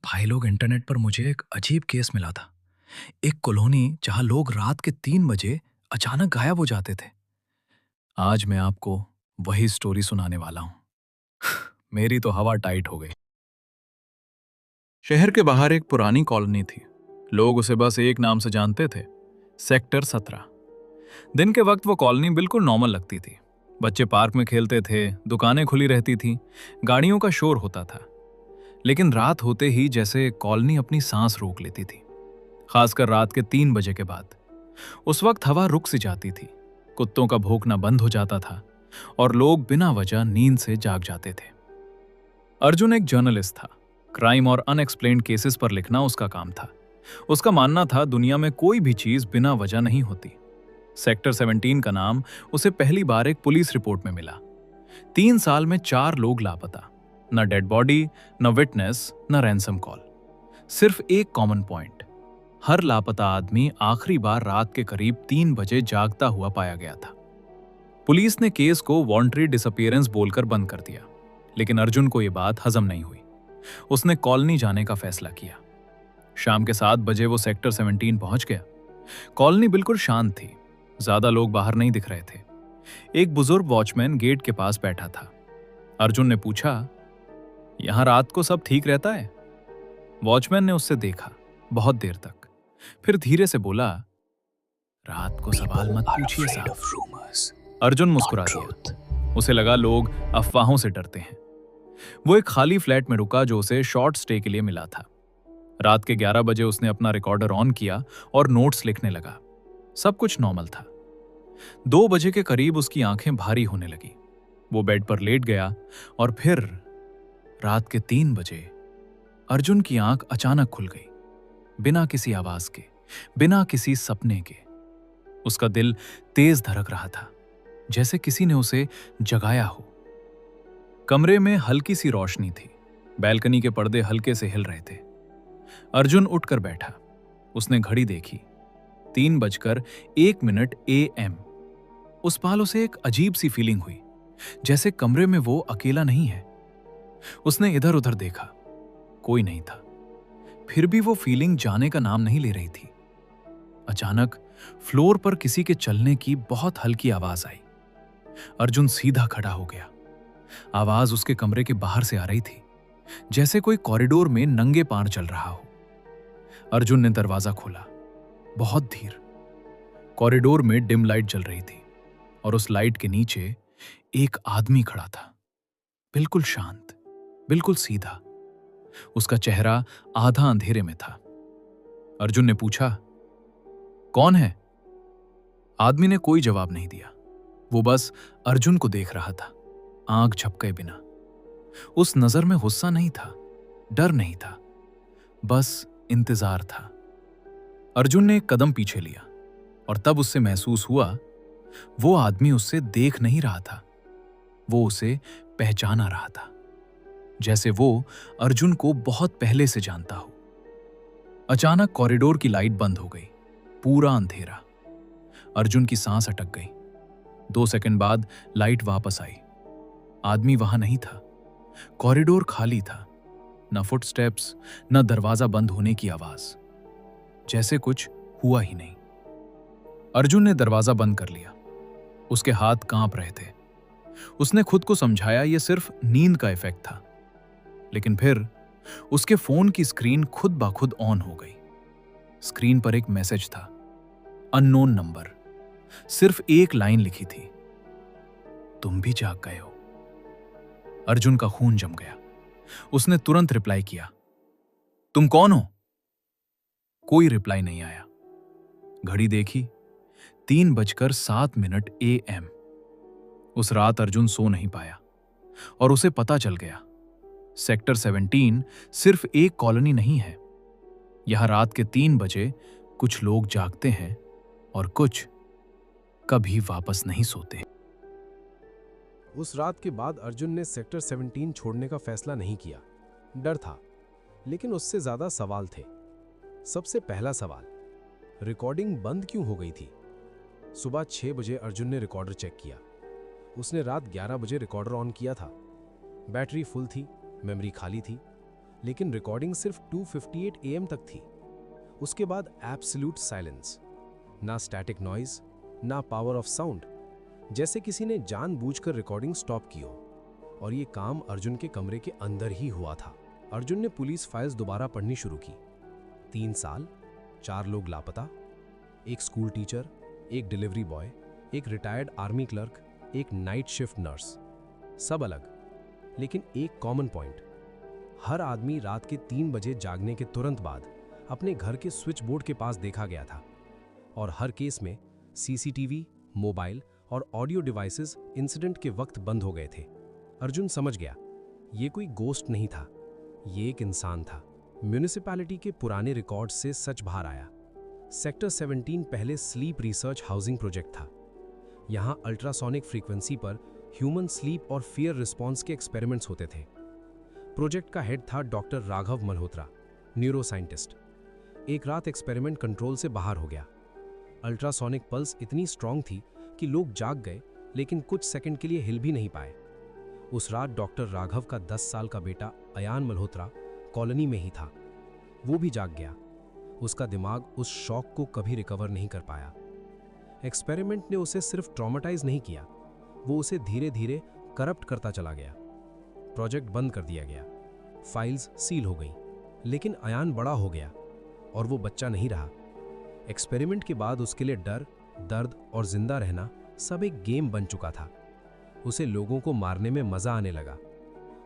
भाई लोग, इंटरनेट पर मुझे एक अजीब केस मिला था। एक कॉलोनी जहां लोग रात के 3 बजे अचानक गायब हो जाते थे। आज मैं आपको वही स्टोरी सुनाने वाला हूं। मेरी तो हवा टाइट हो गई। शहर के बाहर एक पुरानी कॉलोनी थी। लोग उसे बस एक नाम से जानते थे, सेक्टर 17। दिन के वक्त वो कॉलोनी बिल्कुल नॉर्मल लगती थी। बच्चे पार्क में खेलते थे, दुकानें खुली रहती थी, गाड़ियों का शोर होता था। लेकिन रात होते ही जैसे कॉलोनी अपनी सांस रोक लेती थी, खासकर रात के 3 बजे के बाद। उस वक्त हवा रुक सी जाती थी, कुत्तों का भौंकना बंद हो जाता था और लोग बिना वजह नींद से जाग जाते थे। अर्जुन एक जर्नलिस्ट था। क्राइम और अनएक्सप्लेन्ड केसेस पर लिखना उसका काम था। उसका मानना था दुनिया में कोई भी चीज बिना वजह नहीं होती। सेक्टर 17 का नाम उसे पहली बार एक पुलिस रिपोर्ट में मिला। 3 साल में 4 लोग लापता, न डेड बॉडी, न विटनेस, न रैंसम कॉल। सिर्फ एक कॉमन पॉइंट, हर लापता आदमी आखिरी बार रात के करीब 3 बजे जागता हुआ पाया गया था। पुलिस ने केस को वॉलंटरी डिसअपीयरेंस बोलकर बंद कर दिया, लेकिन अर्जुन को यह बात हजम नहीं हुई। उसने कॉलोनी जाने का फैसला किया। शाम के 7 बजे वो सेक्टर 17 पहुंच गया। कॉलोनी बिल्कुल शांत थी, ज्यादा लोग बाहर नहीं दिख रहे थे। एक बुजुर्ग वॉचमैन गेट के पास बैठा था। अर्जुन ने पूछा, यहां रात को सब ठीक रहता है? वॉचमैन ने उससे देखा बहुत देर तक, फिर धीरे से बोला, रात को सवाल मत पूछिए साहब। अर्जुन मुस्कुरा दिया। उसे लगा लोग अफवाहों से डरते हैं। वो एक खाली फ्लैट में रुका जो उसे शॉर्ट स्टे के लिए मिला था। रात के 11 बजे उसने अपना रिकॉर्डर ऑन किया और नोट्स लिखने लगा। सब कुछ नॉर्मल था। 2 बजे के करीब उसकी आंखें भारी होने लगी। वो बेड पर लेट गया और फिर रात के 3 बजे अर्जुन की आंख अचानक खुल गई, बिना किसी आवाज के, बिना किसी सपने के। उसका दिल तेज धड़क रहा था, जैसे किसी ने उसे जगाया हो। कमरे में हल्की सी रोशनी थी, बैल्कनी के पर्दे हल्के से हिल रहे थे। अर्जुन उठकर बैठा। उसने घड़ी देखी, 3:01 AM। उस पल उसे एक अजीब सी फीलिंग हुई, जैसे कमरे में वो अकेला नहीं है। उसने इधर उधर देखा, कोई नहीं था। फिर भी वो फीलिंग जाने का नाम नहीं ले रही थी। अचानक फ्लोर पर किसी के चलने की बहुत हल्की आवाज आई। अर्जुन सीधा खड़ा हो गया। आवाज उसके कमरे के बाहर से आ रही थी, जैसे कोई कॉरिडोर में नंगे पांव चल रहा हो। अर्जुन ने दरवाजा खोला, बहुत धीर। कॉरिडोर में डिम लाइट जल रही थी और उस लाइट के नीचे एक आदमी खड़ा था, बिल्कुल शांत, बिल्कुल सीधा। उसका चेहरा आधा अंधेरे में था। अर्जुन ने पूछा, कौन है? आदमी ने कोई जवाब नहीं दिया। वो बस अर्जुन को देख रहा था, आंख झपके बिना। उस नजर में गुस्सा नहीं था, डर नहीं था, बस इंतजार था। अर्जुन ने एक कदम पीछे लिया और तब उससे महसूस हुआ वो आदमी उससे देख नहीं रहा था, वो उसे पहचाना रहा था, जैसे वो अर्जुन को बहुत पहले से जानता हो। अचानक कॉरिडोर की लाइट बंद हो गई, पूरा अंधेरा। अर्जुन की सांस अटक गई। 2 सेकंड बाद लाइट वापस आई। आदमी वहां नहीं था। कॉरिडोर खाली था, न फुटस्टेप्स, न दरवाजा बंद होने की आवाज, जैसे कुछ हुआ ही नहीं। अर्जुन ने दरवाजा बंद कर लिया। उसके हाथ कांप रहे थे। उसने खुद को समझाया यह सिर्फ नींद का इफेक्ट था, लेकिन फिर उसके फोन की स्क्रीन खुद ब खुद ऑन हो गई। स्क्रीन पर एक मैसेज था, अननोन नंबर। सिर्फ एक लाइन लिखी थी, तुम भी जाग गए हो। अर्जुन का खून जम गया। उसने तुरंत रिप्लाई किया, तुम कौन हो? कोई रिप्लाई नहीं आया। घड़ी देखी, 3:07 AM। उस रात अर्जुन सो नहीं पाया और उसे पता चल गया, सेक्टर 17 सिर्फ एक कॉलोनी नहीं है। यहां रात के 3 बजे कुछ लोग जागते हैं और कुछ कभी वापस नहीं सोते। उस रात के बाद अर्जुन ने सेक्टर 17 छोड़ने का फैसला नहीं किया। डर था, लेकिन उससे ज्यादा सवाल थे। सबसे पहला सवाल, रिकॉर्डिंग बंद क्यों हो गई थी? सुबह 6 बजे अर्जुन ने रिकॉर्डर चेक किया। उसने रात 11 बजे रिकॉर्डर ऑन किया था। बैटरी फुल थी, मेमोरी खाली थी। लेकिन रिकॉर्डिंग सिर्फ 2:58 AM तक थी। उसके बाद एब्सोल्यूट साइलेंस, ना स्टैटिक नॉइज, ना पावर ऑफ साउंड, जैसे किसी ने जानबूझकर रिकॉर्डिंग स्टॉप की हो। और ये काम अर्जुन के कमरे के अंदर ही हुआ था। अर्जुन ने पुलिस फाइल्स दोबारा पढ़नी शुरू की। 3 साल, 4 लोग लापता, एक स्कूल टीचर, एक डिलीवरी बॉय, एक रिटायर्ड आर्मी क्लर्क, एक नाइट शिफ्ट नर्स, सब अलग, लेकिन एक कॉमन पॉइंट। हर आदमी रात के 3 बजे जागने के तुरंत बाद अपने घर के स्विच बोर्ड के पास देखा गया था। और हर केस में सीसीटीवी, मोबाइल और ऑडियो डिवाइसेस इंसिडेंट के वक्त बंद हो गए थे। अर्जुन समझ गया, ये कोई गोस्ट नहीं था, ये एक इंसान था। म्यूनिसिपैलिटी के पुराने रिकॉर्ड से सच बाहर आया। सेक्टर 17 पहले स्लीप रिसर्च हाउसिंग प्रोजेक्ट था। यहाँ अल्ट्रासोनिक फ्रीक्वेंसी पर ह्यूमन स्लीप और फियर रिस्पॉन्स के एक्सपेरिमेंट्स होते थे। प्रोजेक्ट का हेड था डॉक्टर राघव मल्होत्रा, न्यूरोसाइंटिस्ट। एक रात एक्सपेरिमेंट कंट्रोल से बाहर हो गया। अल्ट्रासोनिक पल्स इतनी स्ट्रांग थी कि लोग जाग गए, लेकिन कुछ सेकंड के लिए हिल भी नहीं पाए। उस रात डॉक्टर राघव का 10 साल का बेटा अयान मल्होत्रा कॉलोनी में ही था। वो भी जाग गया। उसका दिमाग उस शॉक को कभी रिकवर नहीं कर पाया। एक्सपेरिमेंट ने उसे सिर्फ ट्रॉमेटाइज नहीं किया, वो उसे धीरे धीरे करप्ट करता चला गया। प्रोजेक्ट बंद कर दिया गया, फाइल्स सील हो गई, लेकिन अयान बड़ा हो गया और वो बच्चा नहीं रहा। एक्सपेरिमेंट के बाद उसके लिए डर, दर्द और जिंदा रहना सब एक गेम बन चुका था। उसे लोगों को मारने में मजा आने लगा।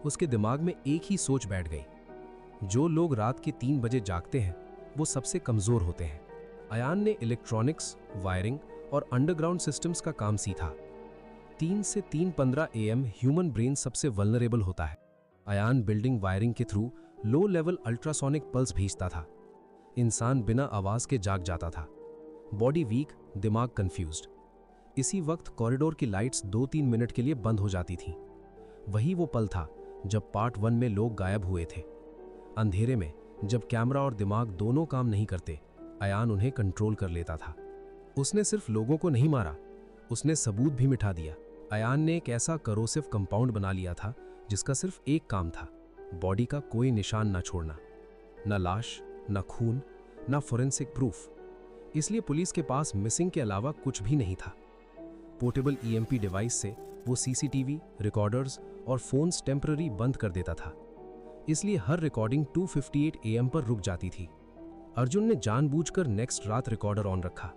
उसके दिमाग में एक ही सोच बैठ गई, जो लोग रात के 3 बजे जागते हैं वो सबसे कमजोर होते हैं। अयान ने इलेक्ट्रॉनिक्स, वायरिंग और अंडरग्राउंड सिस्टम्स का काम सीखा। 3 से 3:15 AM ह्यूमन ब्रेन सबसे वल्नरेबल होता है। अयान बिल्डिंग वायरिंग के through low level ultrasonic pulse भेजता था। इंसान बिना आवाज के जाग जाता था, बॉडी वीक, दिमाग कंफ्यूज्ड। इसी वक्त कॉरिडोर की लाइट्स 2-3 मिनट के लिए बंद हो जाती थीं। वही वो पल था जब पार्ट 1 में लोग गायब हुए थे। अंधेरे में जब कैमरा और दिमाग दोनों काम नहीं करते, अयान उन्हें कंट्रोल कर लेता था। उसने सिर्फ लोगों को नहीं मारा, उसने सबूत भी मिटा दिया। अयान ने एक ऐसा करोसिव कंपाउंड बना लिया था जिसका सिर्फ एक काम था, बॉडी का कोई निशान ना छोड़ना, न लाश, न खून, न फोरेंसिक प्रूफ। इसलिए पुलिस के पास मिसिंग के अलावा कुछ भी नहीं था। पोर्टेबल EMP डिवाइस से वो सीसीटीवी, रिकॉर्डर्स और फोन्स टेम्पररी बंद कर देता था। इसलिए हर रिकॉर्डिंग 2:58 AM पर रुक जाती थी। अर्जुन ने जानबूझकर नेक्स्ट रात रिकॉर्डर ऑन रखा।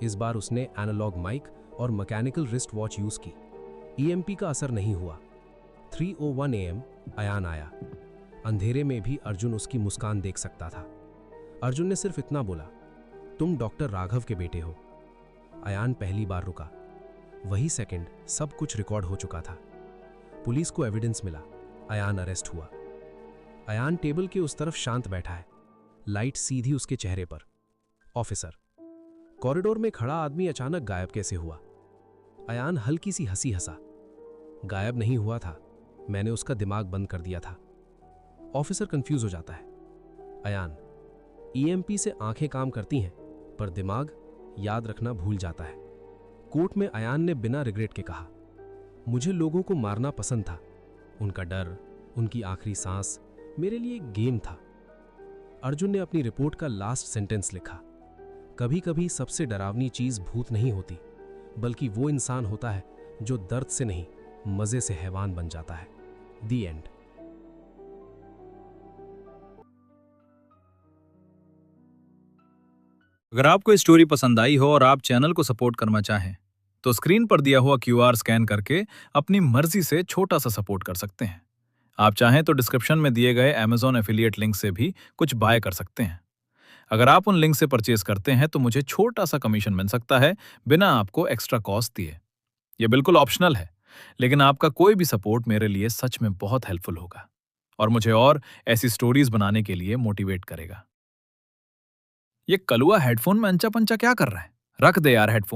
इस बार उसने एनालॉग माइक और मैकेनिकल रिस्ट वॉच यूज की। EMP का असर नहीं हुआ। 3:01 AM अयान आया। अंधेरे में भी अर्जुन उसकी मुस्कान देख सकता था। अर्जुन ने सिर्फ इतना बोला, तुम डॉक्टर राघव के बेटे हो। अयान पहली बार रुका। वही सेकंड सब कुछ रिकॉर्ड हो चुका था। पुलिस को एविडेंस मिला, अयान अरेस्ट हुआ। अयान टेबल के उस तरफ शांत बैठा है, लाइट सीधी उसके चेहरे पर। ऑफिसर। कॉरिडोर में खड़ा आदमी अचानक गायब कैसे हुआ? अयान हल्की सी हंसी हंसा। गायब नहीं हुआ था, मैंने उसका दिमाग बंद कर दिया था। ऑफिसर कंफ्यूज हो जाता है। अयान, EMP से आंखें काम करती हैं, पर दिमाग याद रखना भूल जाता है। कोर्ट में अयान ने बिना रिग्रेट के कहा, मुझे लोगों को मारना पसंद था। उनका डर, उनकी आखिरी सांस मेरे लिए एक गेम था। अर्जुन ने अपनी रिपोर्ट का लास्ट सेंटेंस लिखा, कभी कभी सबसे डरावनी चीज भूत नहीं होती, बल्कि वो इंसान होता है जो दर्द से नहीं, मजे से हैवान बन जाता है। दी एंड। अगर आपको ये स्टोरी पसंद आई हो और आप चैनल को सपोर्ट करना चाहें, तो स्क्रीन पर दिया हुआ QR स्कैन करके अपनी मर्जी से छोटा सा सपोर्ट कर सकते हैं। आप चाहें तो डिस्क्रिप्शन में दिए गए Amazon एफिलिएट लिंक से भी कुछ बाय कर सकते हैं। अगर आप उन लिंक से परचेज करते हैं तो मुझे छोटा सा कमीशन मिल सकता है, बिना आपको एक्स्ट्रा कॉस्ट दिए। ये बिल्कुल ऑप्शनल है, लेकिन आपका कोई भी सपोर्ट मेरे लिए सच में बहुत हेल्पफुल होगा और मुझे और ऐसी स्टोरीज बनाने के लिए मोटिवेट करेगा। ये कलुआ हेडफोन में अंचा पंचा क्या कर रहा है? रख दे यार हेडफोन।